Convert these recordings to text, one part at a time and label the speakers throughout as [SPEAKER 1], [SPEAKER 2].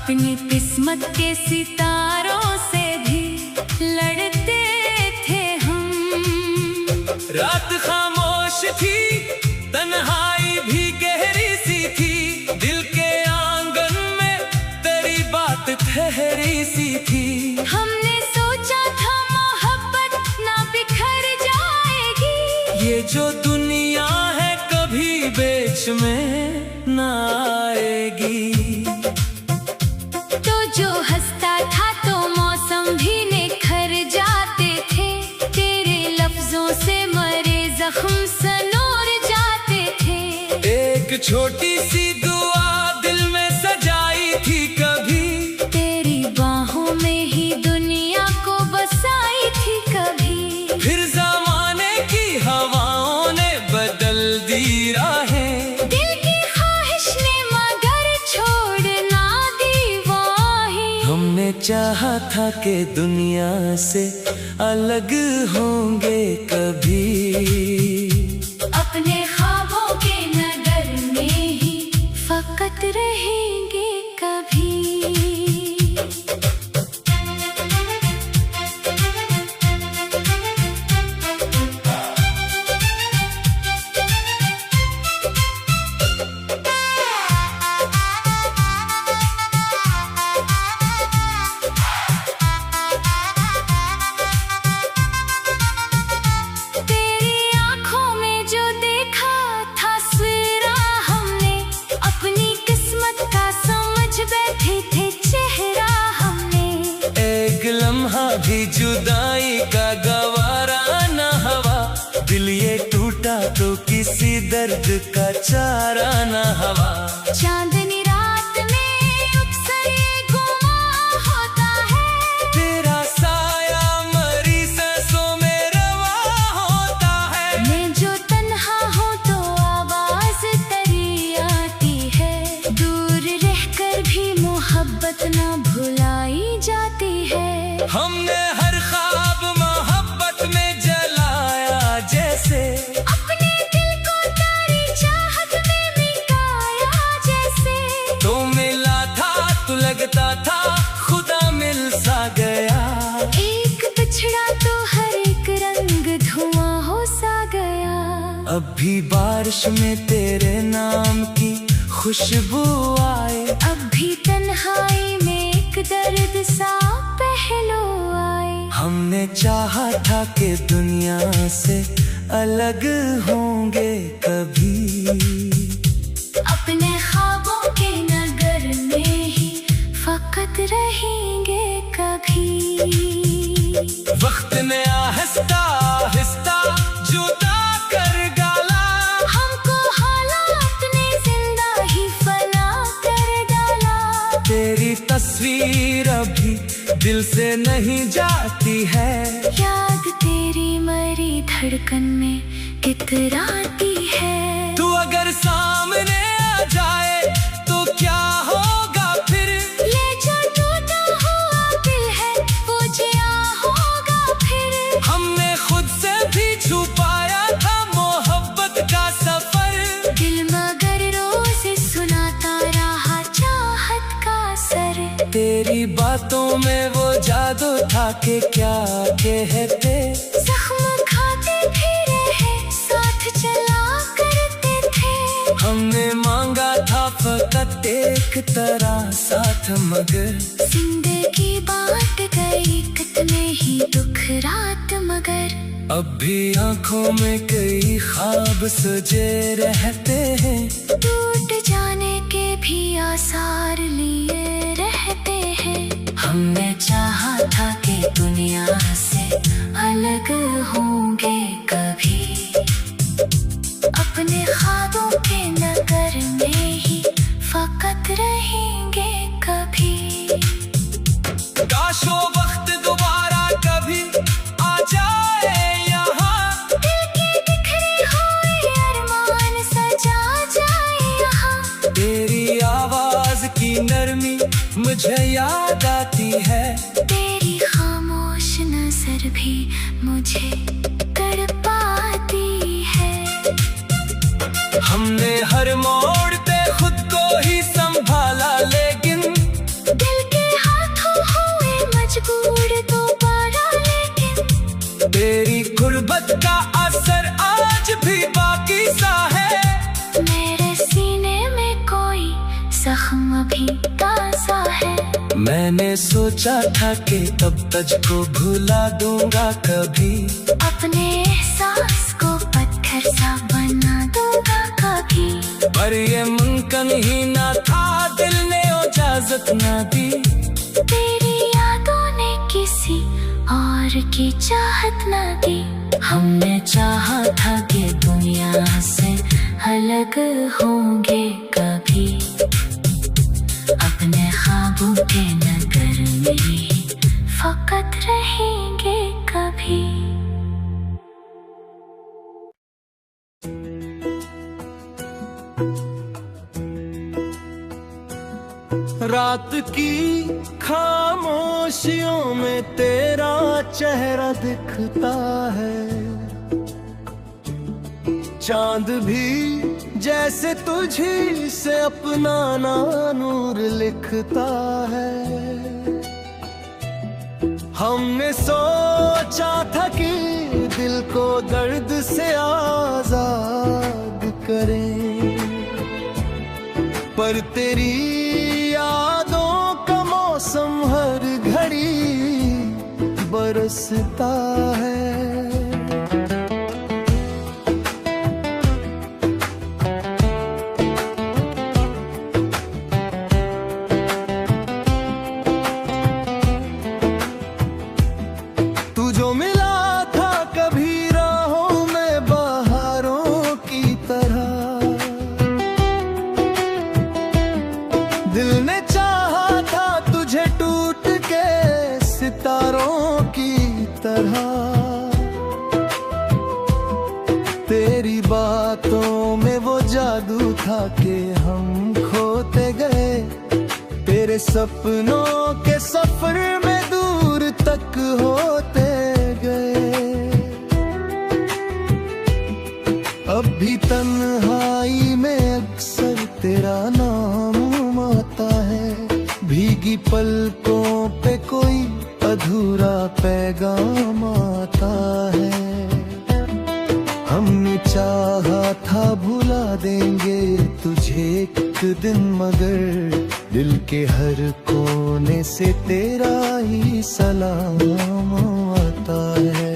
[SPEAKER 1] अपनी किस्मत के सितारों से भी लड़ते थे हम।
[SPEAKER 2] रात खामोश थी, तन्हाई भी गहरी सी थी, दिल के आंगन में तेरी बात ठहरी सी थी।
[SPEAKER 1] हमने सोचा था मोहब्बत ना बिखर जाएगी,
[SPEAKER 2] ये जो दुनिया है कभी बीच में ना आएगी।
[SPEAKER 1] तो जो हंसता था तो मौसम भी निखर जाते थे, तेरे लफ्जों से मरे जख्म सनोर जाते थे।
[SPEAKER 2] एक छोटी सी दुआ दिल में सजाई थी कभी,
[SPEAKER 1] तेरी बाहों में ही दुनिया को बसाई थी कभी।
[SPEAKER 2] फिर ज़माने की हवाओं ने बदल दी राहें,
[SPEAKER 1] दिल की ख्वाहिश ने मगर छोड़ना दी वाहें।
[SPEAKER 2] हमने चाहा था कि दुनिया से अलग होंगे कभी,
[SPEAKER 1] अपने ख्वाबों के नगर में ही फकत रहेंगे कभी।
[SPEAKER 2] भी जुदाई का गवारा न हवा, दिल ये टूटा तो किसी दर्द का चारा न हवा।
[SPEAKER 1] चांदनी रात में अक्सर ये गुमा होता है,
[SPEAKER 2] तेरा साया मरी सांसों में रवा होता है।
[SPEAKER 1] मैं जो तन्हा हूँ तो आवाज तेरी आती है, दूर रहकर भी मोहब्बत ना भुलाई जाती है।
[SPEAKER 2] हमने हर ख्वाब मोहब्बत में जलाया जैसे,
[SPEAKER 1] अपने दिल को तेरी चाहत में मिटाया जैसे।
[SPEAKER 2] तो मिला था तो लगता था खुदा मिल सा गया,
[SPEAKER 1] एक बिछड़ा तो हर एक रंग धुआं हो सा गया।
[SPEAKER 2] अब भी बारिश में तेरे नाम की खुशबू आए,
[SPEAKER 1] अब भी तन्हाई में एक दर्द सा पहलू आए।
[SPEAKER 2] हमने चाहा था कि दुनिया से अलग होंगे कभी,
[SPEAKER 1] अपने ख्वाबों के नगर में ही फकत रहेंगे कभी।
[SPEAKER 2] वक्त ने आहिस्ता आहिस्ता जुदा कर डाला,
[SPEAKER 1] हमको हालात ने जिंदा ही फना कर डाला।
[SPEAKER 2] तेरी तस्वीर अभी दिल से नहीं जाती है,
[SPEAKER 1] याद तेरी मरी धड़कन में कितराती है।
[SPEAKER 2] तू अगर सामने आ जाए तो क्या होगा फिर,
[SPEAKER 1] ये जो टूटा हुआ दिल है वो जिया होगा फिर।
[SPEAKER 2] हमने खुद से भी छुपाया था मोहब्बत का सफर,
[SPEAKER 1] दिल मगर रोज सुनाता रहा चाहत का सर।
[SPEAKER 2] तेरी बातों में वो जादू था कि क्या कहते,
[SPEAKER 1] जख्म खाते फिरे हैं साथ चला करते थे।
[SPEAKER 2] हमने मांगा था फकत एक तरह साथ, मगर
[SPEAKER 1] जिंदगी बांट गई कितने ही दुख रात मगर।
[SPEAKER 2] अब भी आंखों में कई ख्वाब सजे रहते हैं,
[SPEAKER 1] टूट जाने के भी आसार लिए रहते हैं।
[SPEAKER 2] हमने
[SPEAKER 1] चाहा था कि दुनिया से अलग होंगे कभी, अपने ख्वाबों के नगर में ही फकत रहेंगे कभी।
[SPEAKER 2] काश वो वक्त दोबारा कभी आ जाए यहाँ,
[SPEAKER 1] दिल के बिखरे हुए अरमान सजा जाए यहाँ।
[SPEAKER 2] तेरी आवाज की नरमी मुझे याद आती है,
[SPEAKER 1] तेरी खामोश नजर भी मुझे तड़पाती है।
[SPEAKER 2] हमने हर मोड़ पे खुद को ही संभाला, लेकिन
[SPEAKER 1] अंदाजा है।
[SPEAKER 2] मैंने सोचा था कि तब तुझको भुला दूंगा कभी,
[SPEAKER 1] अपने एहसास को पत्थर सा बना दूंगा कभी।
[SPEAKER 2] पर ये मुमकिन ही ना था, दिल ने इजाजत ना दी।
[SPEAKER 1] तेरी यादों ने किसी और की चाहत ना दी। हमने चाहा था कि दुनिया से अलग होंगे कभी, अपने ख्वाबों के नगर में ही फकत रहेंगे कभी।
[SPEAKER 2] रात की खामोशियों में तेरा चेहरा दिखता है, चांद भी जैसे तुझी से अपना नूर लिखता है। हमने सोचा था कि दिल को दर्द से आजाद करें, पर तेरी यादों का मौसम हर घड़ी बरसता है। तू जो मिला था कभी राहों में बहारों की तरह, दिल ने चाहा था तुझे टूट के सितारों की तरह। तेरी बातों में वो जादू था कि हम खोते गए, तेरे सपनों के सफर में दूर तक होते गए। अब भी तन्हाई में अक्सर तेरा नाम आता है, भीगी पलकों पे कोई अधूरा पैगाम आता है। हमने चाहा था भुला देंगे तुझे एक दिन, मगर दिल के हर कोने से तेरा ही सलाम आता है।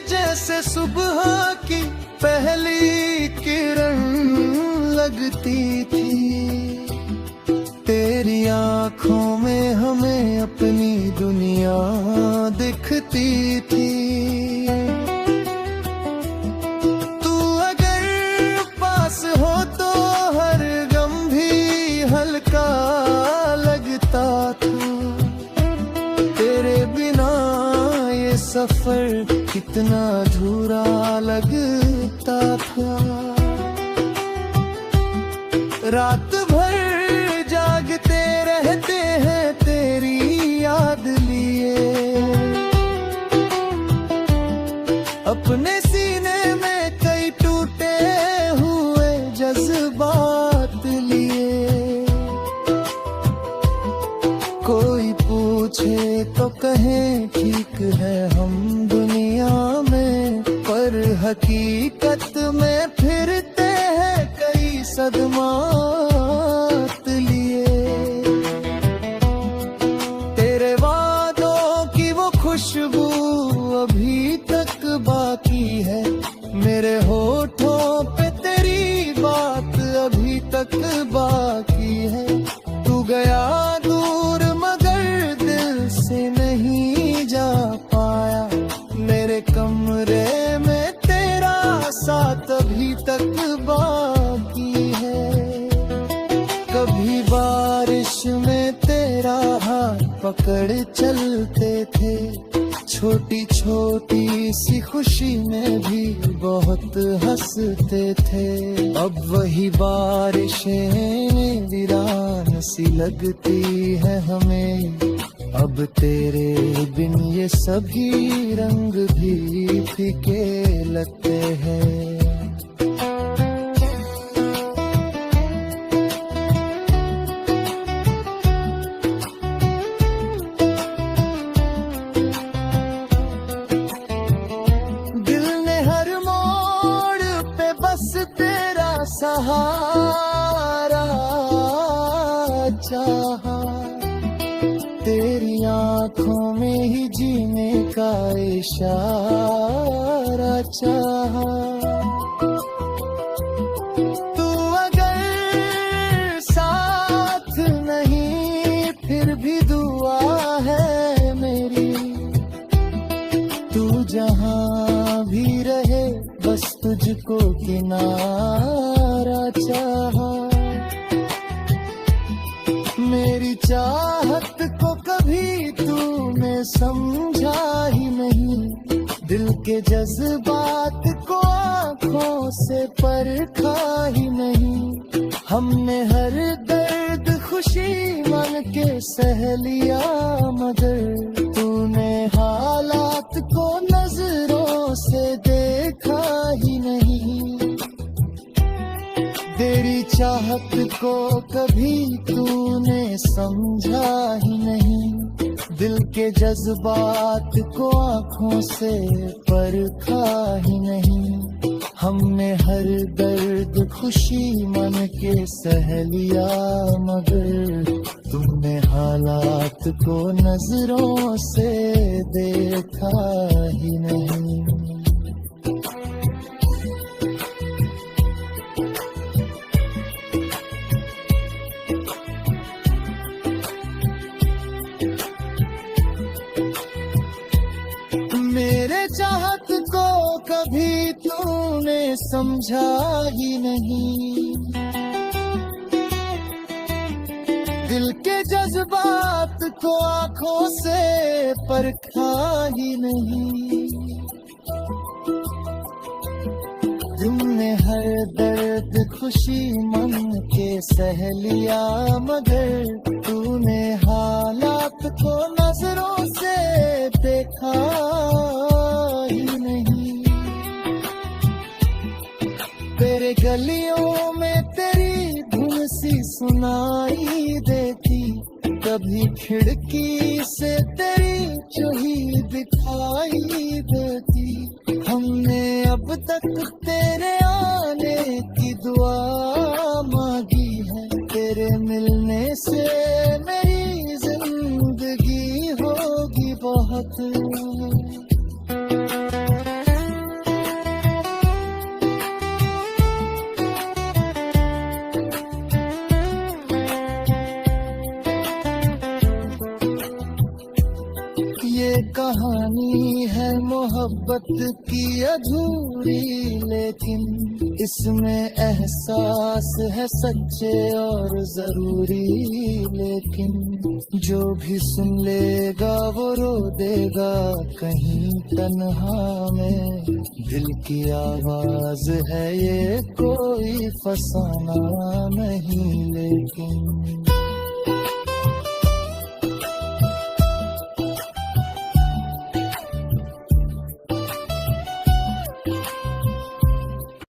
[SPEAKER 2] जैसे सुबह की पहली किरण लगती थी, तेरी आँखों में हमें अपनी दुनिया दिखती थी। तू अगर पास हो तो हर गम भी हल्का लगता था, तेरे बिना ये सफर कितना अधूरा लगता था। रात भर जागते रहते हैं तेरी याद लिए, अपने सीने में कई टूटे हुए जज्बात लिए। कोई पूछे तो कहें ठीक है हम दुनिया में, पर हकीकत में फिरते हैं कई सदमात लिए। तेरे वादों की वो खुशबू अभी तक बाकी है, मेरे होठों पे तेरी बात अभी तक बाकी है। तू गया दूर मगर दिल से नहीं जा पाया, मेरे कमरे में तेरा साथ अभी तक बाकी है। कभी बारिश में तेरा हाथ पकड़ चलते थे, छोटी छोटी सी खुशी में भी बहुत हंसते थे। अब वही बारिशें वीरान सी लगती है हमें, अब तेरे बिन ये सभी रंग भी फीके लगते हैं।
[SPEAKER 3] तेरी आंखों में ही जीने का इशारा चाहा। तू अगर साथ नहीं फिर भी दुआ है मेरी। तू जहां भी रहे बस तुझको किनारा चाहा। मेरी चाहत को कभी तूने समझा ही नहीं। दिल के जज्बात को आंखों से परखा ही नहीं। हमने हर दर्द खुशी मन के सह लिया मगर तूने हालात को नजरों से देखा ही नहीं। तेरी चाहत को कभी तूने समझा ही नहीं। दिल के जज्बात को आंखों से परखा ही नहीं। हमने हर दर्द खुशी मन के सह लिया मगर तुमने हालात को नजरों से देखा ही नहीं। मेरे चाहत को कभी तूने समझा ही नहीं। दिल के जज्बात को आंखों से परखा ही नहीं। तुमने हर दर्द खुशी मन के सह लिया मगर तूने हालात को नजरों से देखा ही नहीं। तेरे गलियों में तेरी धुन सी सुनाई देती। कभी खिड़की से तेरी चूही दिखाई देती। हमने अब तक तेरे आने की दुआ मांगी है। तेरे मिलने से मेरी जिंदगी होगी बहुत। ये कहानी है मोहब्बत की अधूरी लेकिन इसमें एहसास है सच्चे और जरूरी। लेकिन जो भी सुन लेगा वो रो देगा कहीं तन्हा में। दिल की आवाज है ये कोई फसाना नहीं लेकिन